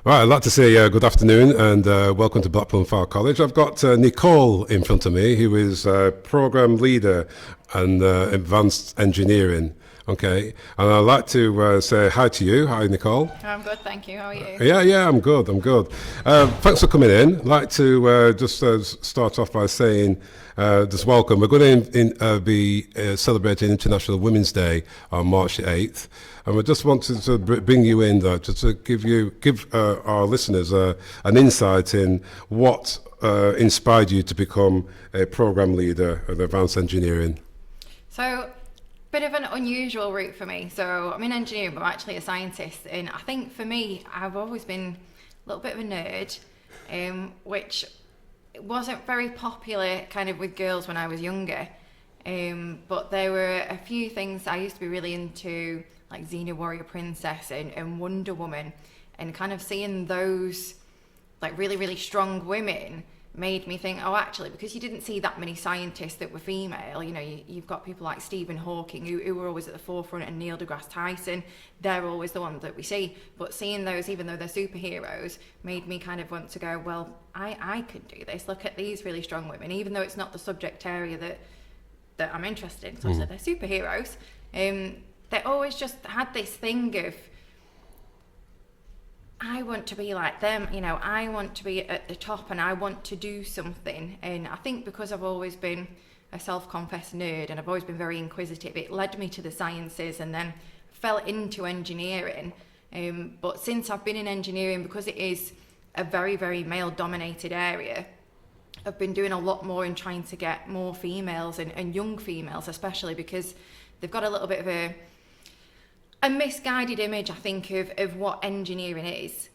Right, I'd like to say good afternoon and welcome to Blackburn Fire College. I've got Nicole in front of me, who is program leader and advanced engineering. Okay, and I'd like to say hi to you. Hi, Nicole. I'm good, thank you. How are you? Yeah, I'm good. I'm good. Thanks for coming in. I'd like to just start off by saying just welcome. We're going to be celebrating International Women's Day on March the 8th. And we just wanted to bring you in, just to give our listeners an insight in what inspired you to become a program leader of advanced engineering. So, bit of an unusual route for me. So I'm in engineering, but I'm actually a scientist. And I think for me, I've always been a little bit of a nerd, which wasn't very popular kind of with girls when I was younger. But there were a few things I used to be really into, like Xena Warrior Princess and Wonder Woman, and kind of seeing those like really, really strong women made me think, oh, actually, because you didn't see that many scientists that were female, you know, you've got people like Stephen Hawking who were always at the forefront, and Neil deGrasse Tyson, they're always the ones that we see. But seeing those, even though they're superheroes, made me kind of want to go, well, I could do this. Look at these really strong women, even though it's not the subject area that I'm interested in. So I said they're superheroes. They always just had this thing of, I want to be like them, you know, I want to be at the top and I want to do something. And I think because I've always been a self-confessed nerd and I've always been very inquisitive, it led me to the sciences and then fell into engineering. But since I've been in engineering, because it is a very, very male-dominated area, I've been doing a lot more in trying to get more females and young females, especially because they've got a little bit of a misguided image, I think, of what engineering is.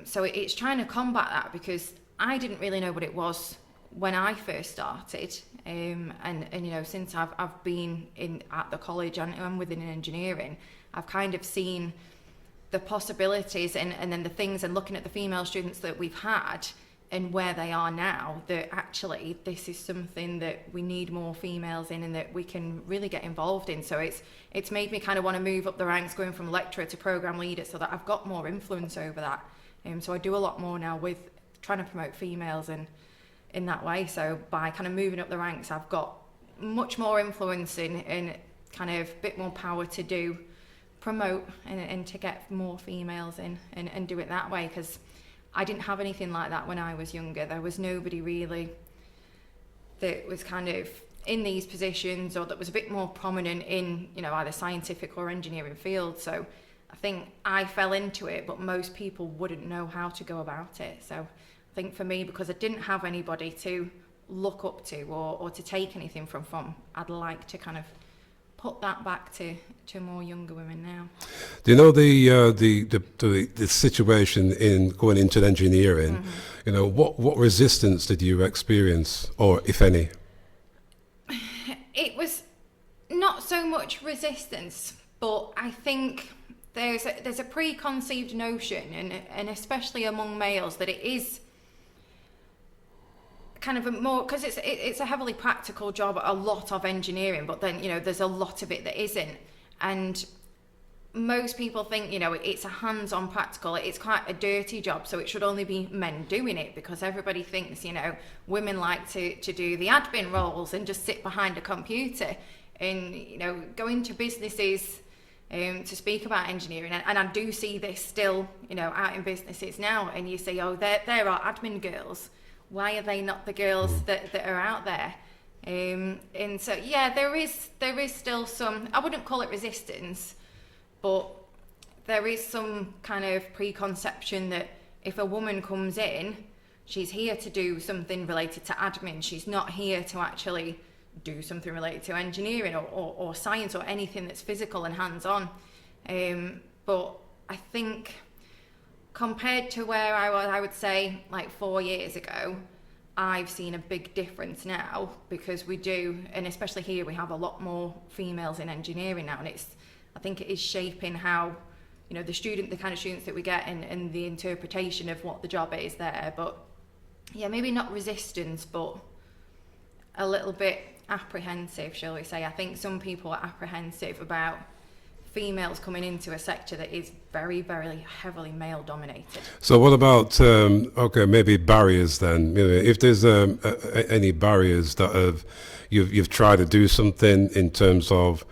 So it's trying to combat that, because I didn't really know what it was when I first started. And you know, since I've been at the college and within engineering, I've kind of seen the possibilities and then the things, and looking at the female students that we've had and where they are now, that actually this is something that we need more females in and that we can really get involved in. So it's made me kind of want to move up the ranks, going from lecturer to program leader, so that I've got more influence over that. So I do a lot more now with trying to promote females and in that way. So by kind of moving up the ranks, I've got much more influence and kind of a bit more power to promote and to get more females in and do it that way, because I didn't have anything like that when I was younger. There was nobody really that was kind of in these positions or that was a bit more prominent in, you know, either scientific or engineering field. So I think I fell into it, but most people wouldn't know how to go about it. So I think for me, because I didn't have anybody to look up to or to take anything from, I'd like to kind of put that back to more younger women now. Do you know the situation in going into engineering? Mm-hmm. You know, what resistance did you experience, or if any? It was not so much resistance, but I think there's a preconceived notion, and especially among males, that it is kind of a more, because it's a heavily practical job, a lot of engineering, but then, you know, there's a lot of it that isn't. And most people think, you know, it's a hands-on practical, it's quite a dirty job, so it should only be men doing it, because everybody thinks, you know, women like to do the admin roles and just sit behind a computer. And, you know, going to businesses to speak about engineering, and I do see this still, you know, out in businesses now, and you say, oh, there are admin girls. Why are they not the girls that are out there? And so, yeah, there is still some, I wouldn't call it resistance, but there is some kind of preconception that if a woman comes in, she's here to do something related to admin. She's not here to actually do something related to engineering or science or anything that's physical and hands-on. But I think compared to where I was, I would say like 4 years ago, I've seen a big difference now, because we do, and especially here, we have a lot more females in engineering now, and I think it is shaping how, you know, the kind of students that we get and the interpretation of what the job is there. But yeah, maybe not resistance, but a little bit apprehensive, shall we say. I think some people are apprehensive about females coming into a sector that is very, very heavily male dominated. So what about okay, maybe barriers then? You know, if there's any barriers that you've tried to do something in terms of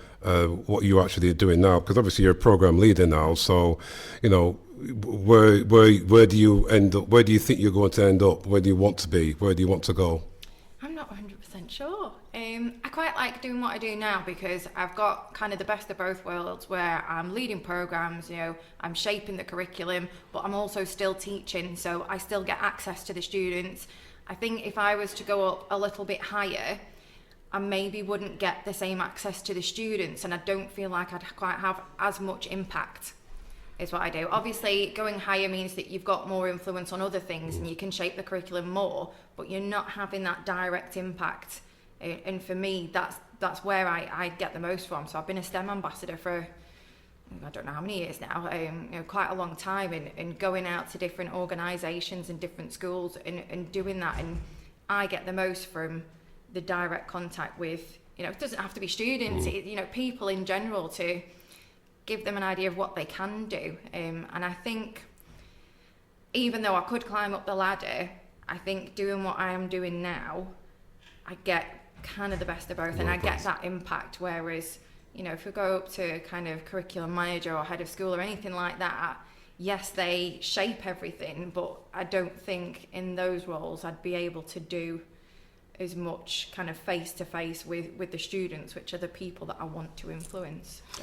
what you actually are doing now, because obviously you're a program leader now. So, you know, where do you end up? Where do you think you're going to end up? Where do you want to be? Where do you want to go? I'm not 100% sure. I quite like doing what I do now because I've got kind of the best of both worlds where I'm leading programs, you know, I'm shaping the curriculum, but I'm also still teaching, so I still get access to the students. I think if I was to go up a little bit higher, I maybe wouldn't get the same access to the students, and I don't feel like I'd quite have as much impact is what I do. Obviously, going higher means that you've got more influence on other things and you can shape the curriculum more, but you're not having that direct impact. And for me, that's where I get the most from. So I've been a STEM ambassador for, I don't know how many years now, you know, quite a long time, and going out to different organisations and different schools and doing that. And I get the most from the direct contact with, you know, it doesn't have to be students, you know, people in general, to give them an idea of what they can do. And I think even though I could climb up the ladder, I think doing what I am doing now, I get kind of the best of both, and I get that impact. Whereas, you know, if we go up to kind of curriculum manager or head of school or anything like that, yes, they shape everything, but I don't think in those roles I'd be able to do as much kind of face to face with the students, which are the people that I want to influence. So.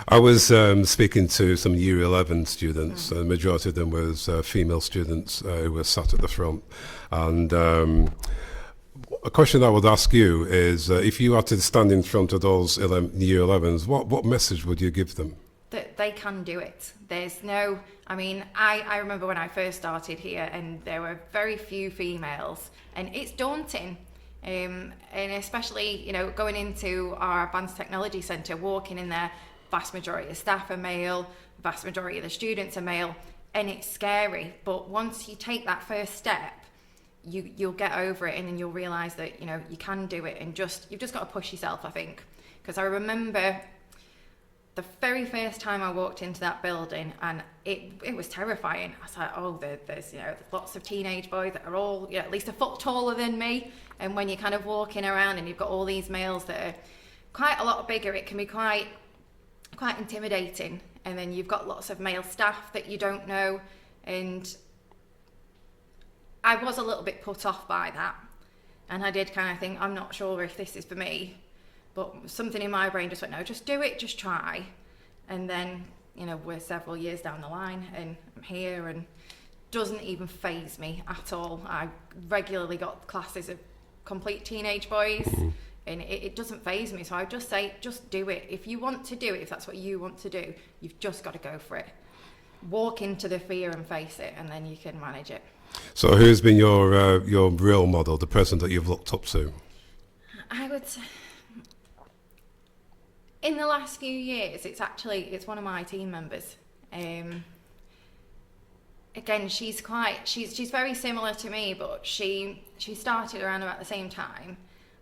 I was speaking to some Year 11 students. The majority of them was female students who were sat at the front. And a question I would ask you is, if you had to stand in front of those Year 11s, what message would you give them? That they can do it. There's no, I mean, I remember when I first started here and there were very few females, and it's daunting. And especially, you know, going into our Advanced Technology Centre, walking in there, vast majority of staff are male, vast majority of the students are male, and it's scary. But once you take that first step, you'll get over it, and then you'll realise that, you know, you can do it, and you've just got to push yourself, I think. Because I remember the very first time I walked into that building, and it was terrifying. I was like, oh, there's, you know, lots of teenage boys that are all, you know, at least a foot taller than me. And when you're kind of walking around and you've got all these males that are quite a lot bigger, it can be quite intimidating. And then you've got lots of male staff that you don't know. And I was a little bit put off by that. And I did kind of think, I'm not sure if this is for me. But something in my brain just went, no, just do it, just try. And then, you know, we're several years down the line and I'm here, and doesn't even faze me at all. I regularly got classes of complete teenage boys, and it doesn't faze me. So I just say, just do it. If you want to do it, if that's what you want to do, you've just got to go for it. Walk into the fear and face it, and then you can manage it. So who's been your real model, the person that you've looked up to? I would say, in the last few years, it's one of my team members. Again, she's very similar to me, but she started around about the same time,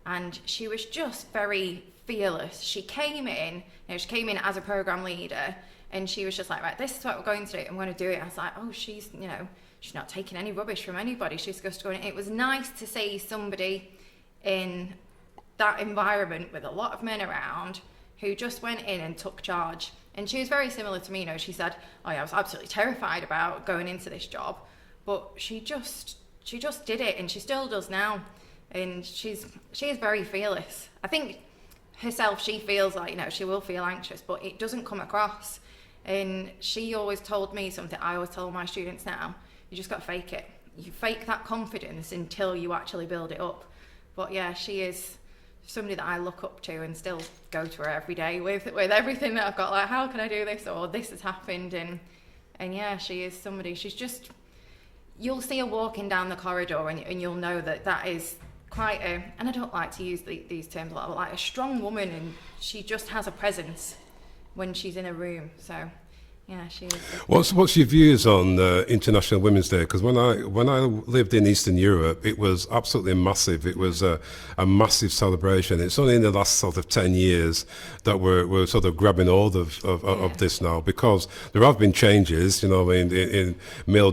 and she was just very fearless. She came in as a program leader, and she was just like, right, this is what we're going to do. I'm going to do it. I was like, oh, she's not taking any rubbish from anybody. She's just going. It was nice to see somebody in that environment with a lot of men around who just went in and took charge. And she was very similar to me, you know. She said, oh yeah, I was absolutely terrified about going into this job, but she just did it, and she still does now. And she is very fearless. I think herself, she feels like, you know, she will feel anxious, but it doesn't come across. And she always told me something I always tell my students now, you just got to fake it. You fake that confidence until you actually build it up. But yeah, she is somebody that I look up to and still go to her every day with everything that I've got, like, how can I do this, or this has happened. And yeah, she is somebody, she's just, you'll see her walking down the corridor and you'll know that is quite a, and I don't like to use these terms a lot, but like a strong woman, and she just has a presence when she's in a room. So Yeah, she is. What's your views on International Women's Day? Because when I lived in Eastern Europe, it was absolutely massive. It was a massive celebration. It's only in the last sort of 10 years that we're sort of grabbing hold of this now, because there have been changes, you know, in female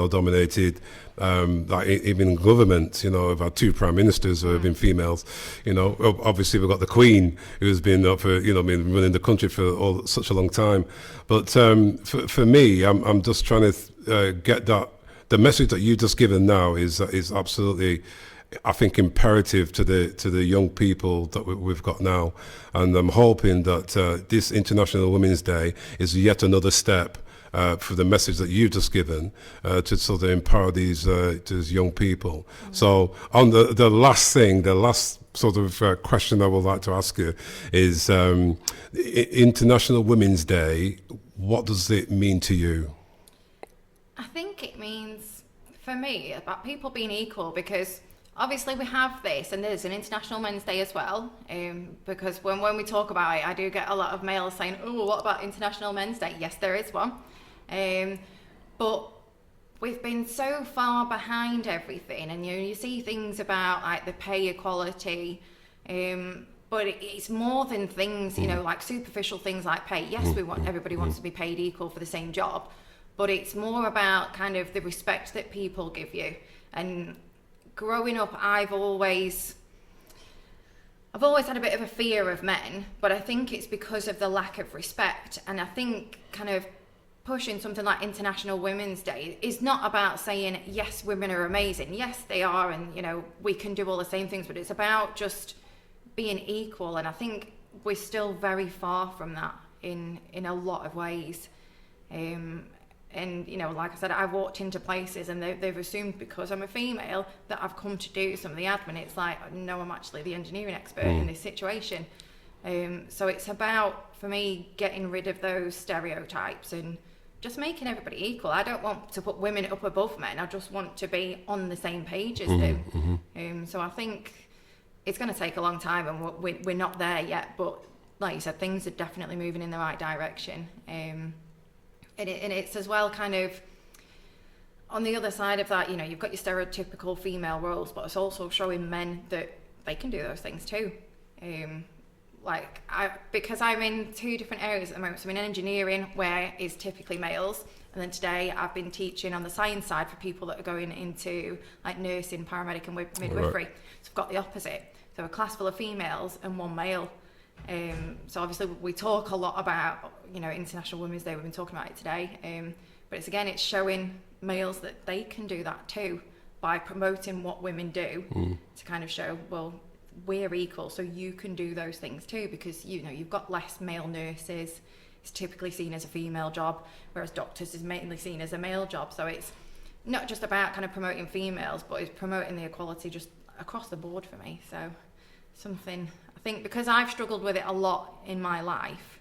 dominated. Like even in government, you know, we've had 2 prime ministers who have been females. You know, obviously we've got the Queen, who's been up for, you know, been running the country for such a long time. But for me, I'm just trying to get that. The message that you just given now is absolutely, I think, imperative to the young people that we've got now, and I'm hoping that this International Women's Day is yet another step. For the message that you've just given to sort of empower these young people. So on the last sort of question I would like to ask you is International Women's Day, what does it mean to you? I think it means, for me, about people being equal, because obviously we have this, and there's an International Men's Day as well, because when we talk about it, I do get a lot of males saying, oh, what about International Men's Day? Yes, there is one. But we've been so far behind everything, and you see things about like the pay equality, but it's more than things, you know, like superficial things like pay. Yes, everybody wants to be paid equal for the same job, but it's more about kind of the respect that people give you. And growing up, I've always had a bit of a fear of men, but I think it's because of the lack of respect. And I think kind of pushing something like International Women's Day is not about saying, yes, women are amazing. Yes, they are, and, you know, we can do all the same things, but it's about just being equal. And I think we're still very far from that in a lot of ways. And, you know, like I said, I've walked into places and they've assumed because I'm a female that I've come to do some of the admin. It's like, no, I'm actually the engineering expert in this situation. So it's about, for me, getting rid of those stereotypes and just making everybody equal. I don't want to put women up above men. I just want to be on the same page as them. So I think it's going to take a long time, and we're not there yet. But like you said, things are definitely moving in the right direction. And it's as well kind of on the other side of that, you know, you've got your stereotypical female roles, but it's also showing men that they can do those things too. Because I'm in 2 different areas at the moment. So I'm in engineering, where is typically males, and then today I've been teaching on the science side for people that are going into like nursing, paramedic and midwifery. Right. So I've got the opposite. So a class full of females and 1 male. So obviously we talk a lot about, you know, International Women's Day. We've been talking about it today. But it's showing males that they can do that too, by promoting what women do to kind of show, well, we're equal, so you can do those things too, because, you know, you've got less male nurses. It's typically seen as a female job, whereas doctors is mainly seen as a male job. So it's not just about kind of promoting females, but it's promoting the equality just across the board for me. So something, I think, because I've struggled with it a lot in my life,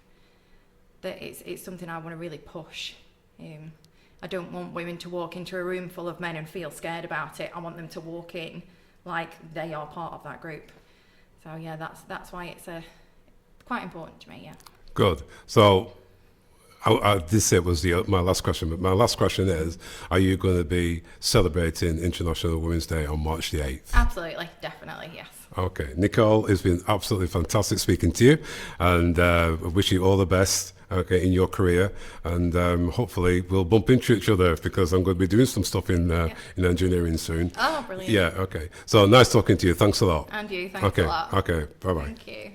that it's something I want to really push. I don't want women to walk into a room full of men and feel scared about it. I want them to walk in like they are part of that group. So yeah, that's why it's quite important to me. Yeah. Good. So this was my last question, but my last question is: are you going to be celebrating International Women's Day on March the 8th? Absolutely, definitely, yes. Okay, Nicole, it's been absolutely fantastic speaking to you, and I wish you all the best. Okay, in your career, and hopefully we'll bump into each other, because I'm going to be doing some stuff in engineering soon. Oh, brilliant. Yeah, okay. So nice talking to you. Thanks a lot. And you, thanks a lot. Okay, bye-bye. Thank you.